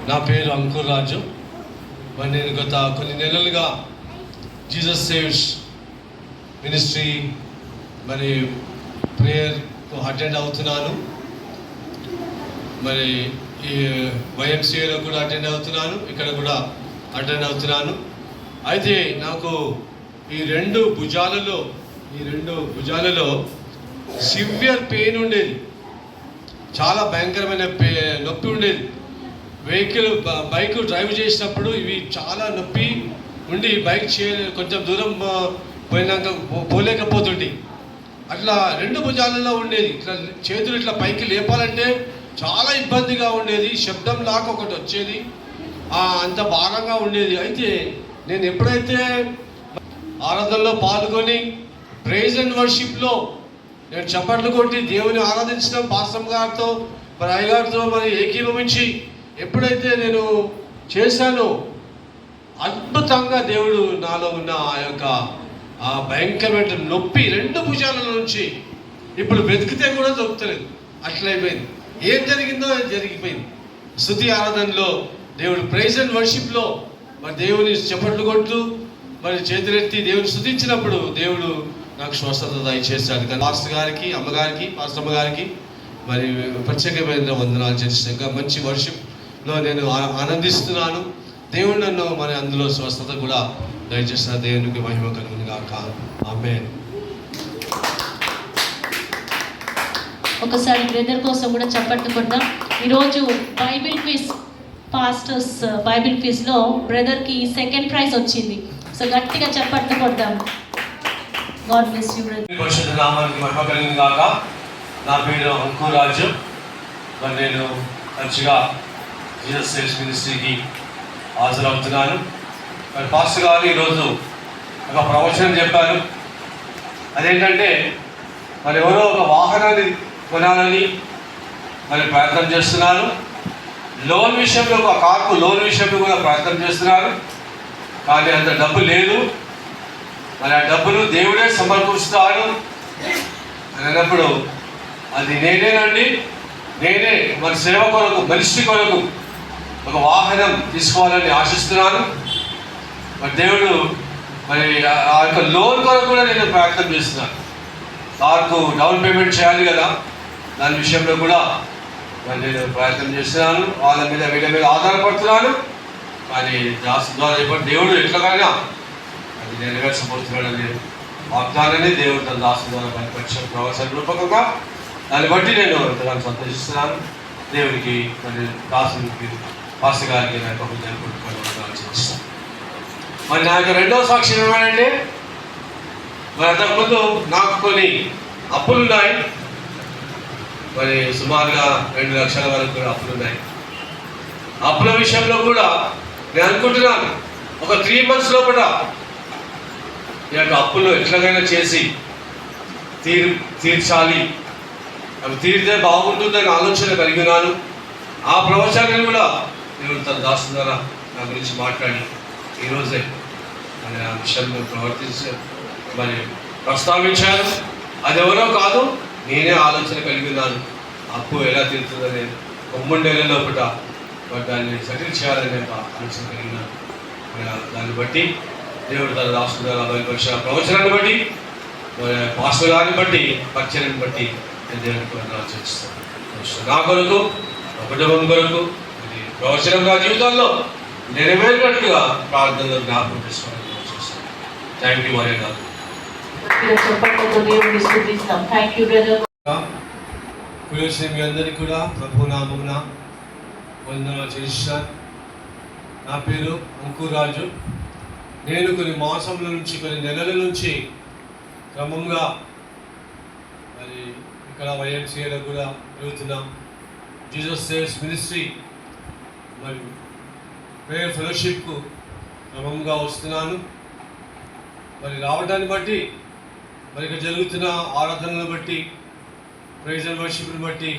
నా పేరు అంకుర్ రాజు. మరి నేను గత కొన్ని నెలలుగా జీసస్ సేవ్స్ మినిస్ట్రీ మరి ప్రేయర్కు అటెండ్ అవుతున్నాను. మరి ఈ వైఎంసీఏలో కూడా అటెండ్ అవుతున్నాను, ఇక్కడ కూడా అటెండ్ అవుతున్నాను. అయితే నాకు ఈ రెండు భుజాలలో సివియర్ పెయిన్ ఉండేది, చాలా భయంకరమైన నొప్పి ఉండేది. బైక్ డ్రైవ్ చేసినప్పుడు ఇవి చాలా నొప్పి ఉండి బైక్ కొంచెం దూరం పోయినాక పోలేకపోతుండే. అట్లా రెండు భుజాలలో ఉండేది. ఇట్లా చేతులు ఇట్లా పైకి లేపాలంటే చాలా ఇబ్బందిగా ఉండేది, శబ్దం లాగా ఒకటి వచ్చేది, అంత భారంగా ఉండేది. అయితే నేను ఎప్పుడైతే ఆరాధనలో పాల్గొని ప్రైజ్ అండ్ వర్షిప్లో నేను చప్పట్లు కొట్టి దేవుని ఆరాధించడం పాస్టర్ గారితో మరి అయ్యగారితో మరి ఏకీభవించి ఎప్పుడైతే నేను చేశానో అద్భుతంగా దేవుడు నాలో ఉన్న ఆ భయంకరమైన నొప్పి రెండు భుజాల నుంచి ఇప్పుడు వెతికితే కూడా దొరుకుతలేదు, అట్లయిపోయింది. ఏం జరిగిందో అది జరిగిపోయింది. స్తుతి ఆరాధనలో దేవుడు ప్రైజ్ అండ్ వర్షిప్లో మరి దేవుని చప్పట్లు కొడుతూ మరి చేతులెత్తి దేవుని స్తుతించినప్పుడు దేవుడు నాకు స్వస్థత దయచేశాడు. పాస్టర్ గారికి, అమ్మగారికి, పాస్టర్ అమ్మగారికి మరి ప్రత్యేకమైన వందనాలు చేసి ఇంకా మంచి వర్షిప్లో నేను ఆనందిస్తున్నాను. దేవుడు నన్ను మరి అందులో స్వస్థత కూడా దయచేసిన దేవునికి మహిమ కలుగును గాక. ఆమేన్. ఒకసారి బ్రదర్ కోసం కూడా చప్పట్లు కొడదాం. ఈరోజు బైబిల్ క్విజ్, పాస్టర్స్ బైబిల్ క్విజ్లో బ్రదర్కి సెకండ్ ప్రైజ్ వచ్చింది. సో గట్టిగా చప్పట్లు కొడదాం. God bless you brother. పరిశుద్ధ నామానికి మహిమ కలుగును గాక. నా పేరు అంకుర్ రాజు. మరి నేను మంచిగా జీసస్ సేవ్స్ మినిస్ట్రీకి హాజరవుతున్నాను. మరి పాస్టర్ గారు ఈరోజు ఒక ప్రవచనం చెప్పారు. అదేంటంటే మరి ఎవరో ఒక వాహనాన్ని కొనాలని మరి ప్రయత్నం చేస్తున్నారు. లోన్ విషయంలో, ఒక కార్కు లోన్ విషయంలో కూడా ప్రయత్నం చేస్తున్నారు. కానీ అంత డబ్బు లేదు. మరి ఆ డబ్బును దేవుడే సమకూరుస్తాడు అని అన్నప్పుడు అది నేనేనండి, నేనే మరి సేవ కొరకు, మనిషి కొరకు ఒక వాహనం తీసుకోవాలని ఆశిస్తున్నాను. మరి దేవుడు మరి ఆ యొక్క లోన్ కొరకు కూడా నేను ప్రయత్నం చేస్తున్నాను. కార్కు డౌన్ పేమెంట్ చేయాలి కదా, దాని విషయంలో కూడా మరి నేను ప్రయత్నం చేస్తున్నాను. వీళ్ళ మీద ఆధారపడుతున్నాను. కానీ దాసు ద్వారా ఇప్పుడు దేవుడు ఎట్లకైనా అది నెరవేర్చబోతున్నాడని వాగ్దానాన్ని దేవుడు తన దాసు ద్వారా బయటపరిచే ప్రవచన రూపకంగా దాన్ని బట్టి నేను ఎంతగానో సంతోషిస్తున్నాను. దేవునికి మరి దాసునికి, పాస్టర్ గారికి నా యొక్క హృదయం కొట్టుకోవాలని చేస్తాను. మరి నా యొక్క రెండవ సాక్ష్యం ఏమేనంటే, మరి అంతకుముందు నాకు కొన్ని అప్పులు ఉన్నాయి. మరి సుమారుగా 2 లక్షల వరకు కూడా అప్పులు ఉన్నాయి. అప్పుల విషయంలో కూడా నేను అనుకుంటున్నాను ఒక 3 months లోపల ఈ యొక్క అప్పులు ఎట్లాగైనా చేసి తీర్చాలి, అవి తీరితే బాగుంటుందని ఆలోచన కలిగినాను. ఆ ప్రవచనాన్ని కూడా దేవుడు తన దాసు ద్వారా నా గురించి మాట్లాడి ఈరోజే మరి ఆ విషయంలో మరి ప్రస్తావించాను. అది ఎవరో కాదు, నేనే ఆలోచన కలిగినాను. అప్పు ఎలా తీరుతుందని 9 నెలల లోపల దాన్ని సెటిల్ చేయాలని ఆలోచన కలిగినాను. దాన్ని బట్టి దేవుడు తన రాష్ట్ర ద్వారా బయలుపరిచిన ప్రవచనాన్ని బట్టి, పాస్టర్ గారిని బట్టి, పరిచయాన్ని బట్టి నేను దేవునికి వందనాలు చేస్తాను. నా కొరకు, నా కుటుంబం కొరకు ఇది ప్రవచనం నా జీవితాల్లో నెరవేరినట్టుగా ప్రార్థనలో జ్ఞాపకం చేసుకోవాలని చేస్తాను. థ్యాంక్ యూ మరే గారు. మీ అందరికీ కూడా ప్రభు నామమున వందనాలు చేస్తాను. నా పేరు అంకుర్ రాజు. నేను కొన్ని మాసముల నుంచి, కొన్ని నెలల నుంచి క్రమంగా మరి ఇక్కడ వైఎంసీఏలో కూడా తిరుగుతున్నాం. జీసస్ సేవ్స్ మినిస్ట్రీ మరి ప్రేయర్ ఫెలోషిప్కు క్రమంగా వస్తున్నాను. మరి రావడాన్ని బట్టి, మరి ఇక్కడ జరుగుతున్న ఆరాధనలను బట్టి, ప్రైజ్ అండ్ వర్షిప్ని బట్టి,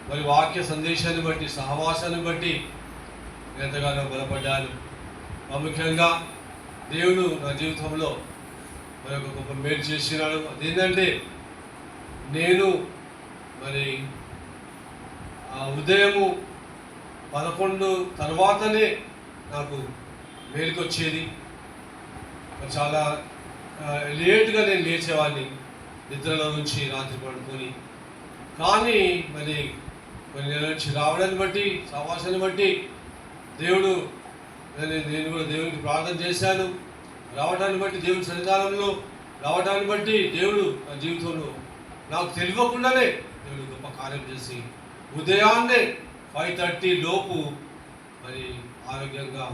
మరి వాక్య సందేశాన్ని బట్టి, సహవాసాన్ని బట్టి ఎంతగానో బలపడ్డాను. ప్రాముఖ్యంగా దేవుడు నా జీవితంలో మరి ఒక గొప్ప మేలు చేసినాడు. అదేంటంటే నేను మరి ఉదయము 11 తర్వాతనే నాకు మేలుకొచ్చేది. చాలా లేటుగా నేను లేచేవాడిని నిద్రలో నుంచి రాత్రి పడుకొని. కానీ మరి కొన్ని నెలల నుంచి రావడాన్ని బట్టి, సహవాసాన్ని బట్టి దేవుడు నేను కూడా దేవునికి ప్రార్థన చేశాను. రావడాన్ని బట్టి, దేవుని సన్నిధానంలో రావడాన్ని బట్టి దేవుడు నా జీవితంలో నాకు తెలియకుండానే దేవుడు గొప్ప కార్యం చేసి ఉదయాన్నే 5:30 లోపు మరి ఆరోగ్యంగా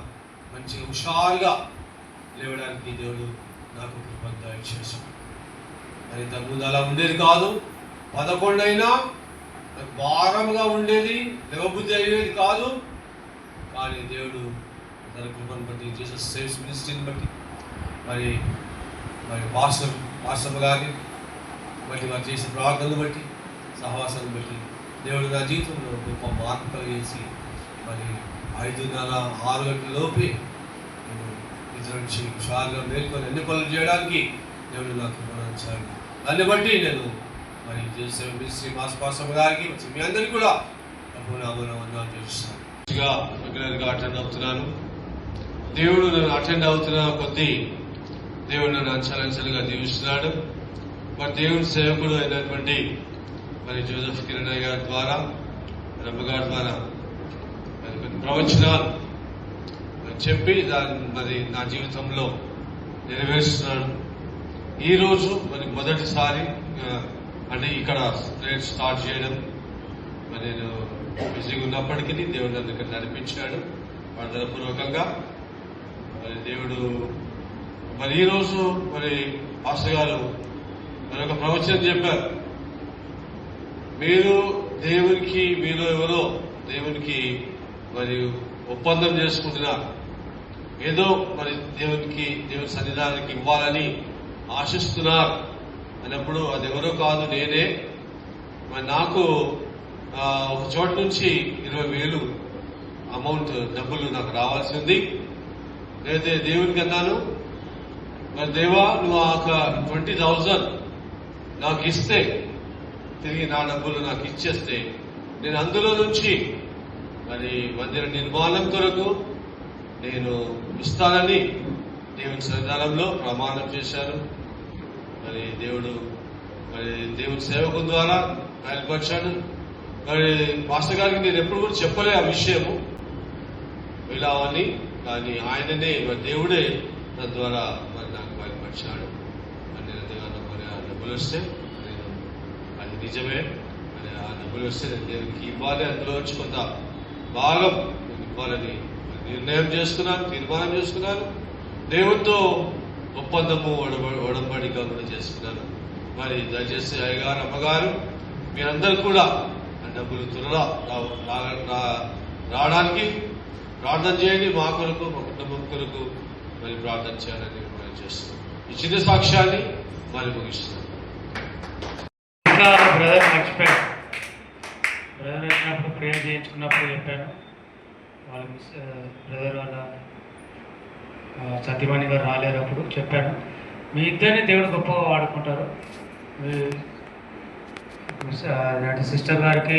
మంచిగా హుషారుగా లేవడానికి దేవుడు నాకు కృప దయచేశాడు. మరి ఇంతకుముందు అలా ఉండేది కాదు. 11 అయినా నాకు భారంగా ఉండేది, లేవబుద్ధి అయ్యేది కాదు. కానీ దేవుడు తన కృపను బట్టి, జీసస్ సేవ్స్ మినిస్ట్రీని బట్టి, మరి పాస్టర్ గారిని బట్టి, వారు చేసిన ప్రార్థనలు బట్టి, సహవాసాన్ని బట్టి దేవుడు నా జీవితంలో గొప్ప మార్పు కలిగేసి మరి 5:30-6 గంటల లోపే నేను నిద్ర నుంచి హుషారుగా మేల్కొని అన్ని పనులు చేయడానికి దేవుడు నాకు కృపణించాడు. దాన్ని బట్టి నేను మరి జీసస్ మినిస్ట్రీ పాస్టర్ గారికి మీ అందరికీ కూడా వందనాలు చేస్తున్నాను. రెగ్యులర్గా అటెండ్ అవుతున్నాను. దేవుడు నన్ను అటెండ్ అవుతున్న కొద్దీ దేవుడు నన్ను అంచెలంచెలుగా దీవిస్తున్నాడు. మరి దేవుని సేవకుడు అయినటువంటి మరి జోసెఫ్ కిరణయ్య గారి ద్వారా, రమ్మగారి ద్వారా మరి కొన్ని ప్రవచనాలు చెప్పి దాన్ని మరి నా జీవితంలో నెరవేరుస్తున్నాడు. ఈరోజు మరి మొదటిసారి అంటే ఇక్కడ ప్రేయర్ స్టార్ట్ చేయడం, మరి నేను బిజీగా ఉన్నప్పటికీ దేవుడు నన్ను ఇక్కడ నడిపించాడు ప్రార్థనాపూర్వకంగా. మరి దేవుడు మరి ఈరోజు మరి పాస్టర్ గారు మరి ఒక ప్రవచనం చెప్పారు. మీరు దేవునికి, మీలో ఎవరో దేవునికి మరి ఒప్పందం చేసుకుంటున్నారు, ఏదో మరి దేవుని సన్నిధానానికి ఇవ్వాలని ఆశిస్తున్నారు అన్నప్పుడు అది ఎవరో కాదు, నేనే. మరి నాకు ఒక చోట నుంచి 20,000 అమౌంట్ డబ్బులు నాకు రావాల్సి ఉంది. నేనైతే దేవునికి అన్నాను, మరి దేవా నువ్వు ఆ 20,000 నాకు ఇస్తే, తిరిగి నా డబ్బులు నాకు ఇచ్చేస్తే నేను అందులో నుంచి మరి మందిర నిర్మాణం కొరకు నేను ఇస్తానని దేవుని సన్నిధానంలో ప్రమాణం చేశాను. మరి దేవుని సేవకుల ద్వారా బయలుపరిచాడు. మరి మాస్టర్ గారికి నేను ఎప్పుడు కూడా చెప్పలే ఆ విషయము ఇలా అని, కానీ ఆయననే మరి దేవుడే దాని ద్వారా మరి నాకు బయలుపరిచాడు. మరి నేను ఎంతగానో మరి ఆ డబ్బులు వస్తే నేను అది నిజమే, మరి ఆ డబ్బులు వస్తే నేను దేవునికి ఇవ్వాలి, అందులో వచ్చి కొంత భాగం ఇవ్వాలని నిర్ణయం చేసుకున్నాను, తీర్మానం చేసుకున్నాను. దేవునితో ఒప్పందము ఒడంబడిక కూడా చేసుకున్నాను. మరి దయచేసి అయ్యగారు, అమ్మగారు మీరందరూ కూడా ఆ డబ్బులు త్వరగా రావడానికి ప్రార్థన చేయండి. మా కొరకు, మా కుటుంబం కొరకు మరి ప్రార్థన చేయాలని మనం చేస్తున్నాం. ఈ చిన్న సాక్ష్యాన్ని మరి ముగిస్తున్నాం. ఇంకా బ్రదర్ మర్చిపోయాడు. బ్రదర్ వచ్చినప్పుడు ప్రేయర్ చేయించుకున్నప్పుడు చెప్పాను, వాళ్ళ బ్రదర్ వాళ్ళ సత్యవాణి గారు రాలేనప్పుడు చెప్పాను, మీ ఇద్దరిని దేవుడు గొప్పగా వాడుకుంటారు. నాటి సిస్టర్ గారికి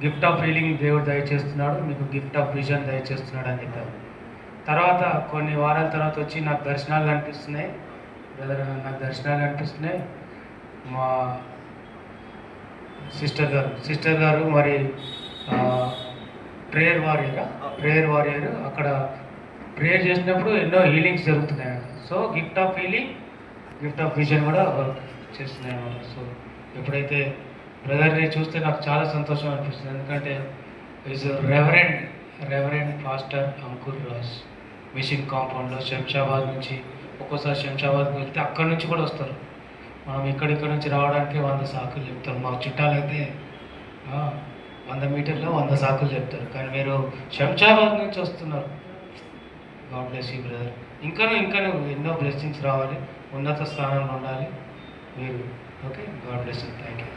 గిఫ్ట్ ఆఫ్ హీలింగ్ దేవుడు దయచేస్తున్నాడు, మీకు గిఫ్ట్ ఆఫ్ విజన్ దయచేస్తున్నాడు అని చెప్పారు. తర్వాత కొన్ని వారాల తర్వాత వచ్చి నాకు దర్శనాలు కనిపిస్తున్నాయి, బ్రదర్ నాకు దర్శనాలు కనిపిస్తున్నాయి. మా సిస్టర్ గారు మరి ప్రేయర్ వారియర్ అక్కడ ప్రేయర్ చేసినప్పుడు ఎన్నో హీలింగ్స్ జరుగుతున్నాయి. So gift of healing, gift of vision కూడా వర్క్ చేస్తున్నాయి అన్నమాట. సో ఎప్పుడైతే బ్రదర్ని చూస్తే నాకు చాలా సంతోషం అనిపిస్తుంది. ఎందుకంటే is reverend pastor Ankur Raj mission కాంపౌండ్లో శంషాబాద్ నుంచి, ఒక్కోసారి శంషాబాద్కి వెళ్తే అక్కడి నుంచి కూడా వస్తారు. మనం ఇక్కడ నుంచి రావడానికి 100 సాకులు చెప్తారు. మా చుట్టాలైతే 100 మీటర్లో 100 సాకులు చెప్తారు. కానీ మీరు శంషాబాద్ నుంచి వస్తున్నారు. God bless you brother. ఇంకా ఎన్నో బ్లెస్సింగ్స్ రావాలి, ఉన్నత స్థానంలో ఉండాలి మీరు. Okay, God bless you. Thank you.